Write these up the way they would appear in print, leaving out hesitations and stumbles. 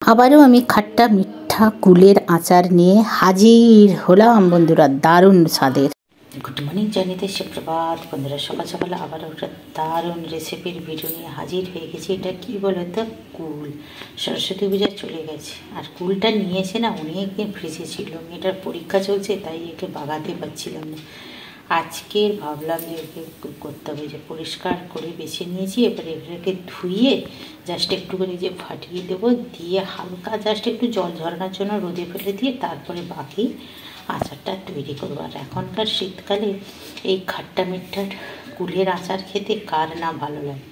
আবারও আমি খাট্টা মিঠা কুলের আচার নিয়ে হাজির হলাম বন্ধুরা, দারুণ স্বাদের। গুড মর্নিং, জানিতে সুপ্রভাত বন্ধুরা। সকাল সকালে আবার একটা দারুণ রেসিপির ভিডিও নিয়ে হাজির হয়ে গেছি। এটা কি বলো তো, কুল। সরস্বতী পূজা চলে গেছে আর কুলটা নিয়েছে না অনেকদিন ফ্রিজে ছিল। মেয়েটার পরীক্ষা চলছে তাই একে বাগাতে পারছিলাম না। আজকের ভাবলাম যে একে করতে হবে, যে পরিষ্কার করে বেছে নিয়েছি। এবারে এটাকে ধুয়ে জাস্ট একটুখানি যে ফাটিয়ে দেবো, দিয়ে হালকা জাস্ট একটু জল ঝরানোর জন্য রোদে ফেলে দিয়ে তারপরে বাকি আচারটা তৈরি করবো। আর এখনকার শীতকালে এই খাট্টা মিঠা কুলের আচার খেতে কার না ভালো লাগে।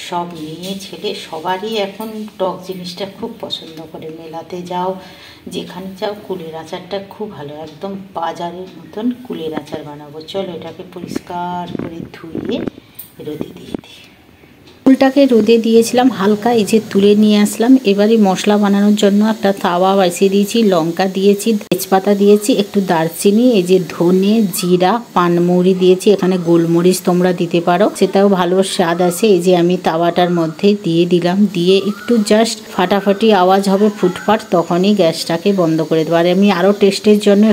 সব মেয়ে ছেলে সবারই এখন টক জিনিসটা খুব পছন্দ করে। মেলাতে যাও, যেখানে যাও, কুলের আচারটা খুব ভালো। একদম বাজারের মতন কুলের আচার বানাবো। চলো এটাকে পরিষ্কার করে ধুয়ে রোদে দিয়ে দিই। কুলটাকে রোদে দিয়েছিলাম হালকা, এই যে তুলে নিয়ে আসলাম। এবারে মশলা বানানোর জন্য একটা তাওয়া বসিয়ে দিয়েছি, লঙ্কা দিয়েছি, তেজপাতা দিয়েছি, একটু দারচিনি, এই যে ধনে, জিরা, পানমৌরি দিয়েছি। এখানে গোলমরিচ তোমরা দিতে পারো, সেটাও ভালো স্বাদ আসে। এই যে আমি তাওয়াটার মধ্যে দিয়ে দিলাম, দিয়ে একটু জাস্ট ফাটাফাটি আওয়াজ হবে, ফুটফাট, তখনই গ্যাসটাকে বন্ধ করে দেবো। আর আমি আরও টেস্টের জন্য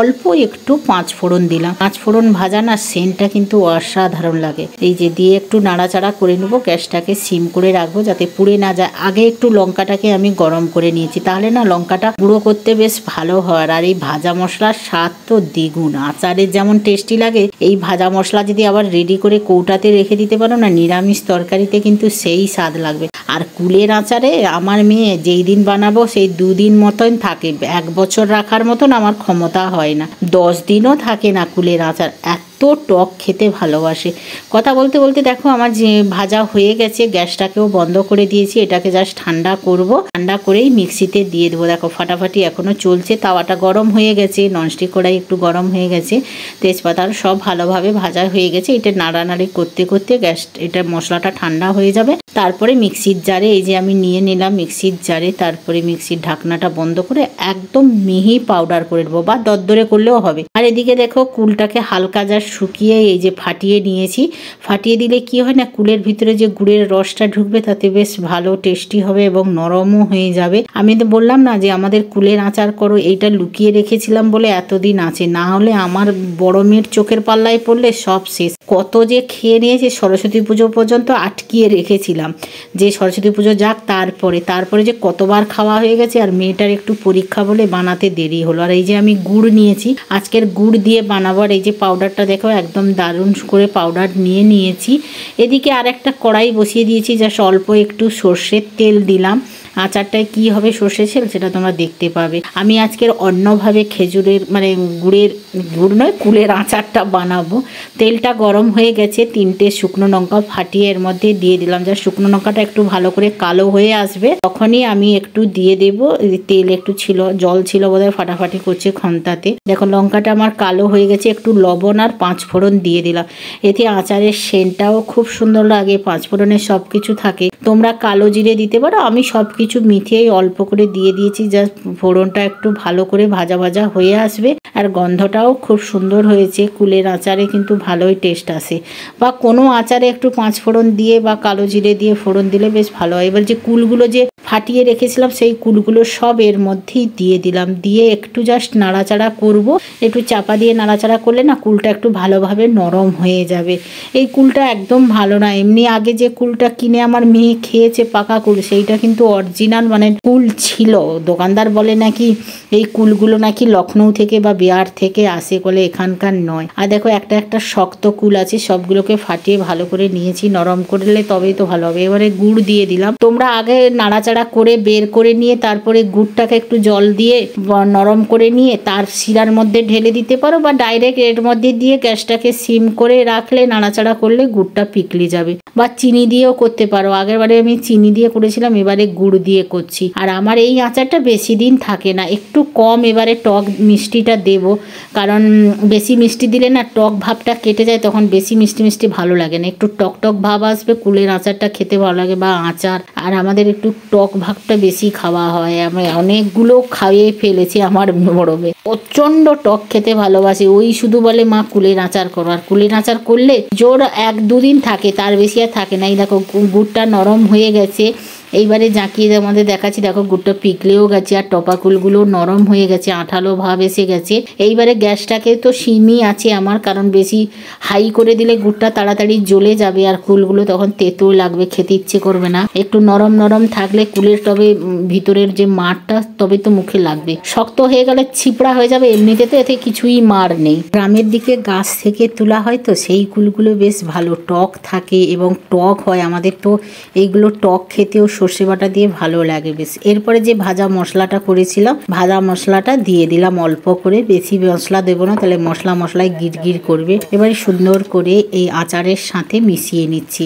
অল্প একটু পাঁচ ফোড়ন দিলাম। পাঁচ ফোড়ন ভাজা না, সেন্টটা কিন্তু অসাধারণ লাগে। এই যে দিয়ে একটু নাড়াচাড়া করে নেবো। গ্যাসটাকে সিম করে রাখবো যাতে পুড়ে না যায়। আগে একটু লঙ্কাটাকে আমি গরম করে নিয়েছি, তাহলে না লঙ্কাটা গুঁড়ো করতে বেশ ভালো হয়। আর এই ভাজা মশলার স্বাদ তো দ্বিগুণ। আচারের যেমন টেস্টি লাগে, এই ভাজা মশলা যদি আবার রেডি করে কৌটাতে রেখে দিতে পারো না, নিরামিষ তরকারিতে কিন্তু সেই স্বাদ লাগবে। আর কুলের আচারে আমার মেয়ে যেই দিন বানাবো সেই দুদিন মতন থাকে। 1 বছর রাখার মতন আমার ক্ষমতা হয় না, 10 দিনও থাকে না কুলের আচার। এত টক খেতে ভালোবাসে। কথা বলতে বলতে দেখো আমার যে ভাজা হয়ে গেছে, গ্যাসটাকেও বন্ধ করে দিয়েছি। এটাকে জাস্ট ঠান্ডা করব, ঠান্ডা করেই মিক্সিতে দিয়ে দেবো। দেখো ফাটাফাটি এখনও চলছে, তাওয়াটা গরম হয়ে গেছে, ননস্টিক কড়াই একটু গরম হয়ে গেছে, তেজপাতার সব ভালোভাবে ভাজা হয়ে গেছে। এটা নাড়ানাড়ি করতে করতে এটা মশলাটা ঠান্ডা হয়ে যাবে। তারপরে মিক্সির জারে, এই যে আমি নিয়ে নিলাম মিক্সির জারে, তারপরে মিক্সির ঢাকনাটা বন্ধ করে একদম মিহি পাউডার করে দেবো, বা দরদরে করলেও হবে। আর এদিকে দেখো কুলটাকে হালকা যা শুকিয়ে এই যে ফাটিয়ে নিয়েছি। ফাটিয়ে দিলে কি হয় না, কুলের ভিতরে যে গুড়ের রসটা ঢুকবে, তাতে বেশ ভালো টেস্টি হবে এবং নরমও হয়ে যাবে। আমি তো বললাম না যে আমাদের কুলের আচার করো, এইটা লুকিয়ে রেখেছিলাম বলে এতদিন আছে, না হলে আমার বড় মেয়ের চোখের পাল্লায় পড়লে সব শেষ। কত যে খেয়ে নিয়েছে, সরস্বতী পুজো পর্যন্ত আটকিয়ে রেখেছিলাম যে সরস্বতী পুজো যাক, তারপরে যে কতবার খাওয়া হয়ে গেছে। আর মেয়েটার একটু পরীক্ষা বলে বানাতে দেরি হলো। আর এই যে আমি গুড় নিয়েছি, আজকের গুড় দিয়ে বানাবো। আর এই যে পাউডারটা দেখো একদম দারুণ করে পাউডার নিয়েছি। এদিকে আর একটা কড়াই বসিয়ে দিয়েছি, যা অল্প একটু সর্ষের তেল দিলাম। আচারটায় কি হবে সর্ষে তেল সেটা তোমরা দেখতে পাবে। আমি আজকের অন্যভাবে খেজুরের গুড় নয়, কুলের আচারটা বানাবো। তেলটা গরম হয়ে গেছে, 3টে শুকনো লঙ্কা ফাটিয়ে এর মধ্যে দিয়ে দিলাম। যা শুকনো লঙ্কাটা একটু ভালো করে কালো হয়ে আসবে, তখনই আমি একটু দিয়ে দেবো। তেল একটু ছিল, জল ছিল বোধহয়, ফাটাফাটি করছে খন্তাতে। দেখো লঙ্কাটা আমার কালো হয়ে গেছে, একটু লবণ আর 5 ফোড়ন দিয়ে দিলাম। এতে আচারের সেন্টটাও খুব সুন্দর লাগে। 5 ফোড়নের সব কিছু থাকে, তোমরা কালো জিরে দিতে পারো। আমি সব কিছু মিঠিয়ে অল্প করে দিয়ে দিয়েছি, জাস্ট ফোড়নটা একটু ভালো করে ভাজা ভাজা হয়ে আসবে। আর গন্ধটাও খুব সুন্দর হয়েছে। কুলের আচারে কিন্তু ভালোই টেস্ট আসে, বা কোনো আচারে একটু 5 ফোড়ন দিয়ে বা কালো জিরে দিয়ে ফোড়ন দিলে বেশ ভালো হয়। এবার যে কুলগুলো যে ফাটিয়ে রেখেছিলাম, সেই কুলগুলো সব এর মধ্যেই দিয়ে দিলাম। দিয়ে একটু জাস্ট নাড়াচাড়া করব। একটু চাপা দিয়ে নাড়াচাড়া করলে না কুলটা একটু ভালোভাবে নরম হয়ে যাবে। এই কুলটা একদম ভালো না, এমনি আগে যে কুলটা কিনে আমার মেয়ে খেয়েছে পাকা কুল, সেইটা কিন্তু অরিজিনাল কুল ছিল। দোকানদার বলে নাকি এই কুলগুলো নাকি লখনৌ থেকে বা বিহার থেকে আসে, বলে এখানকার নয়। আর দেখো একটা শক্ত কুল আছে, সবগুলোকে ফাটিয়ে ভালো করে নিয়েছি। নরম করলে তবেই তো ভালো হবে। এবারে গুড় দিয়ে দিলাম। তোমরা আগে নাড়াচাড়া করে বের করে নিয়ে তারপরে গুড়টাকে একটু জল দিয়ে নরম করে নিয়ে তার শিরার মধ্যে ঢেলে দিতে পারো, বা ডাইরেক্ট এর মধ্যে দিয়ে গ্যাসটাকে সিম করে রাখলে নাড়াচাড়া করলে গুড়টা পিকলে যাবে। বা চিনি দিয়েও করতে পারো। আগের বারে আমি চিনি দিয়ে করেছিলাম, এবারে গুড় দিয়ে করছি। আর আমার এই আচারটা বেশি দিন থাকে না, একটু কম এবারে টক মিষ্টিটা দেব, কারণ বেশি মিষ্টি দিলে না টক ভাবটা কেটে যায়, তখন বেশি মিষ্টি ভালো লাগে না। একটু টক ভাব আসবে, কুলের আচারটা খেতে ভালো লাগে, বা আচার। আর আমাদের একটু টক ভাবটা বেশি খাওয়া হয়। আমি অনেকগুলো খাইয়ে ফেলেছি। আমার বড় মেয়ে প্রচণ্ড টক খেতে ভালোবাসে, ওই শুধু বলে মা কুলের আচার করো। আর কুলের আচার করলে জোর 1-2 দিন থাকে, তার বেশি আর থাকে না। এই দেখো গুড়টা নরম হয়ে গেছে, এইবারে জাঁকিয়ে আমাদের দেখাচ্ছি, দেখো গুড়টা পিকলেও গেছে আর টপা কুলগুলো নরম হয়ে গেছে, আঠালো ভাব এসে গেছে। এইবারে গ্যাসটাকে তো সিমই আছে আমার, কারণ বেশি হাই করে দিলে গুড়টা তাড়াতাড়ি জ্বলে যাবে আর কুলগুলো তখন তেতো লাগবে, খেতে ইচ্ছে করবে না। একটু নরম নরম থাকলে কুলের তবে ভিতরের যে মারটা তবে তো মুখে লাগবে, শক্ত হয়ে গেলে ছিপড়া হয়ে যাবে। এমনিতে তো এতে কিছুই মার নেই। গ্রামের দিকে গাছ থেকে তোলা হয় তো সেই কুলগুলো বেশ ভালো টক থাকে এবং টক হয়। আমাদের তো এইগুলো টক খেতেও সর্ষে বাটা দিয়ে ভালো লাগে বেশ। এরপরে যে ভাজা মশলাটা করেছিলাম, ভাজা মশলাটা দিয়ে দিলাম অল্প করে, বেশি মশলা দেবো না, তাহলে মশলায় গিরগির করবে। এবারে সুন্দর করে এই আচারের সাথে মিশিয়ে নিচ্ছি।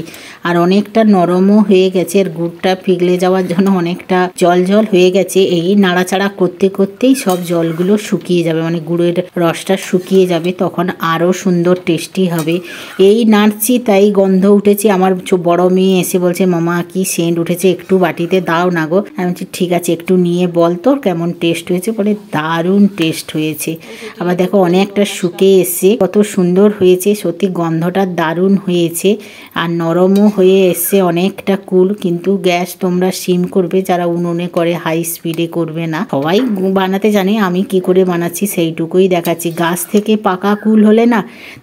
আর অনেকটা নরমও হয়ে গেছে, আর গুড়টা পিঘলে যাওয়ার জন্য অনেকটা জল জল হয়ে গেছে। এই নাড়াচাড়া করতে করতেই সব জলগুলো শুকিয়ে যাবে, মানে গুড়ের রসটা শুকিয়ে যাবে, তখন আরও সুন্দর টেস্টি হবে। এই নাড়ছি তাই গন্ধ উঠেছে। আমার বড় মেয়ে এসে বলছে, মামা কি সেন্ট উঠেছে, একটু বাটিতে দাও না গো। আমি বলছি ঠিক আছে, একটু নিয়ে বল তো কেমন টেস্ট হয়েছে। বলে দারুণ টেস্ট হয়েছে। আবার দেখো অনেকটা শুকিয়ে এসছে, কত সুন্দর হয়েছে, সত্যি গন্ধটা দারুণ হয়েছে আর নরমও হয়ে এসছে অনেকটা কুল। কিন্তু গ্যাস তোমরা সিম করবে, যারা উনুনে করে হাই স্পিডে করবে না। সবাই বানাতে জানে, আমি কি করে বানাচ্ছি সেইটুকুই দেখাচ্ছি। গাছ থেকে পাকা কুল হলে না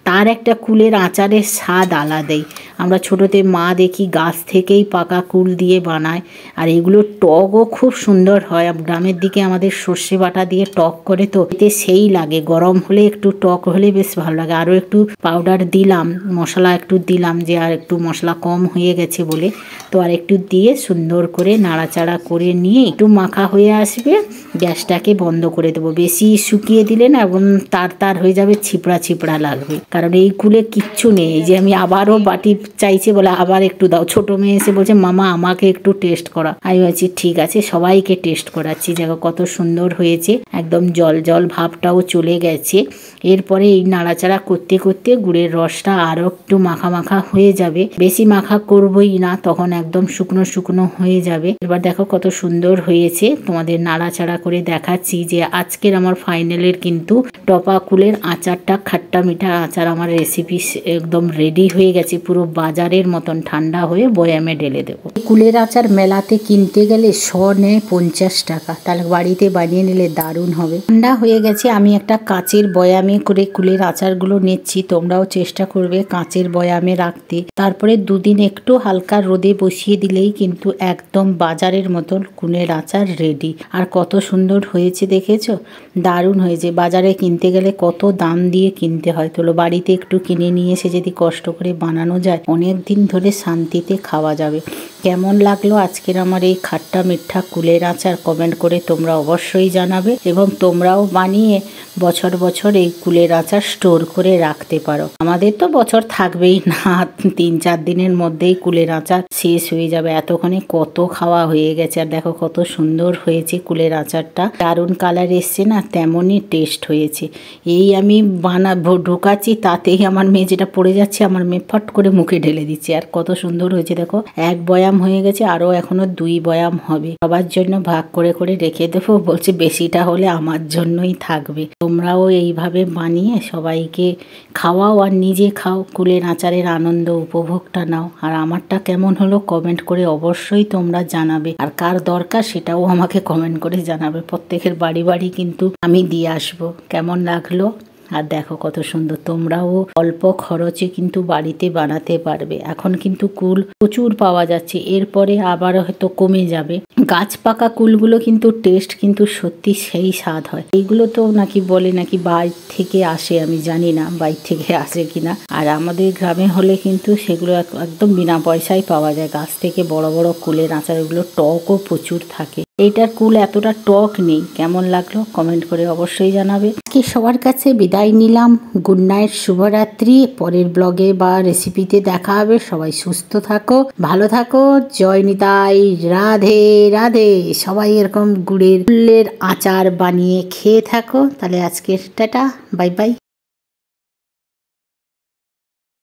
তার একটা কুলের আচারের স্বাদ আলাদাই। আমরা ছোটোতে মা দেখি গাছ থেকেই পাকা কুল দিয়ে বানায়, আর এগুলো টকও খুব সুন্দর হয়। গ্রামের দিকে আমাদের সর্ষে বাটা দিয়ে টক করে তো এতে সেই লাগে, গরম হলে একটু টক হলে বেশ ভালো লাগে। আরও একটু পাউডার দিলাম, মশলা একটু দিলাম, যে আর একটু মশলা কম হয়ে গেছে বলে, তো আর একটু দিয়ে সুন্দর করে নাড়াচাড়া করে নিয়ে একটু মাখা হয়ে আসবে, গ্যাসটাকে বন্ধ করে দেবো। বেশি শুকিয়ে দিলে না এবং তার হয়ে যাবে, ছিপড়া ছিপড়া লাগবে। কারণ এই কুলে কিচ্ছু নেই, যে আমি আবারও বাটি চাইছে বলে আবার একটু দাও। ছোট মেয়ে এসে বলছে, মামা আমাকে একটু টেস্ট করা। আমি বলছি ঠিক আছে, সবাইকে টেস্ট করাচ্ছি। দেখো কত সুন্দর হয়েছে, একদম জল জল ভাবটাও চলে গেছে। এরপরে এই নাড়াচাড়া করতে করতে গুড়ের রসটা আরও একটু মাখা মাখা হয়ে যাবে। বেশি মাখা করবই না, তখন একদম শুকনো শুকনো হয়ে যাবে। এবার দেখো কত সুন্দর হয়েছে, তোমাদের নাড়াচাড়া করে দেখাচ্ছি যে আজকের আমার ফাইনালের কিন্তু টপা কুলের আচারটা, খাট্টা মিঠা আচার আমার রেসিপি একদম রেডি হয়ে গেছে, পুরো বাজারের মতন। ঠান্ডা হয়ে বয়ামে ঢেলে দেবো। কুলের আচার মেলাতে কিনতে গেলে 100 নেয় 50 টাকা, তাহলে বাড়িতে বানিয়ে নিলে দারুণ হবে। ঠান্ডা হয়ে গেছে, আমি একটা কাচের বয়ামে করে কুলের আচারগুলো নিচ্ছি। তোমরাও চেষ্টা করবে কাচের বয়ামে রাখতে। তারপরে দুদিন একটু হালকা রোদে বসিয়ে দিলেই কিন্তু একদম বাজারের মতন কুলের আচার রেডি। আর কত সুন্দর হয়েছে দেখেছো, দারুণ হয়েছে। বাজারে কিনতে গেলে কত দাম দিয়ে কিনতে হয়, তোলো বাড়িতে একটু কিনে নিয়ে এসে যদি কষ্ট করে বানানো যায়, অনেক দিন ধরে শান্তিতে খাওয়া যাবে। কেমন লাগলো আজকের আমার এই খাট্টা মিঠা কুলের আচার, কমেন্ট করে তোমরা অবশ্যই জানাবে। এবং তোমরাও বানিয়ে বছর বছর এই কুলের আচার স্টোর করে রাখতে পারো। আমাদের তো বছর থাকবেই না, 3-4 দিনের মধ্যেই কুলের আচার শেষ হয়ে যাবে। এতক্ষণে কত খাওয়া হয়ে গেছে। আর দেখো কত সুন্দর হয়েছে কুলের আচারটা, দারুণ কালার এসছে না, তেমনই টেস্ট হয়েছে। এই আমি ঢোকাচ্ছি, তাতেই আমার মেয়ে যেটা পড়ে যাচ্ছে, আমার মেয়ে ফট করে মুখে ঢেলে দিচ্ছে। আর কত সুন্দর হয়েছে দেখো, 1 বয়াম হয়ে গেছে, আরও এখনো 2 বয়াম হবে। সবার জন্য ভাগ করে করে রেখে দেবো, বলছে বেশিটা হলে আমার জন্যই থাকবে। তোমরাও এইভাবে বানিয়ে সবাইকে খাওয়াও আর নিজে খাও, কুলের আচারের আনন্দ উপভোগটা নাও। আর আমারটা কেমন হলো কমেন্ট করে অবশ্যই তোমরা জানাবে। আর কার দরকার সেটাও আমাকে কমেন্ট করে জানাবে। প্রত্যেকের বাড়ি বাড়ি কিন্তু আমি দিয়ে আসবো। কেমন লাগলো? আর দেখো কত সুন্দর, তোমরাও অল্প খরচে কিন্তু বাড়িতে বানাতে পারবে। এখন কিন্তু কুল প্রচুর পাওয়া যাচ্ছে, এরপরে আবার হয়তো কমে যাবে। গাছ পাকা কুলগুলো কিন্তু টেস্ট কিন্তু সত্যি সেই স্বাদ হয়। এইগুলো তো নাকি বলে নাকি বাইরে থেকে আসে, আমি জানি না বাইরে থেকে আসে কিনা। আর আমাদের গ্রামে হলে কিন্তু সেগুলো একদম বিনা পয়সায় পাওয়া যায়। গাছ থেকে বড় বড় কুলের আচার, এগুলো টকও প্রচুর থাকে। এইটার কুল এতটা টক নেই। কেমন লাগলো কমেন্ট করে অবশ্যই জানাবে। কি সবার কাছে বিদায় নিলাম, গুড নাইট, শুভরাত্রি। পরের ব্লগে বা রেসিপিতে দেখা হবে। সবাই সুস্থ থাকো, ভালো থাকো, জয় নিতাই, রাধে রাধে। সবাই এরকম গুড়ের কুলের আচার বানিয়ে খেয়ে থাকো। তাহলে আজকের টাটা, বাই বাই।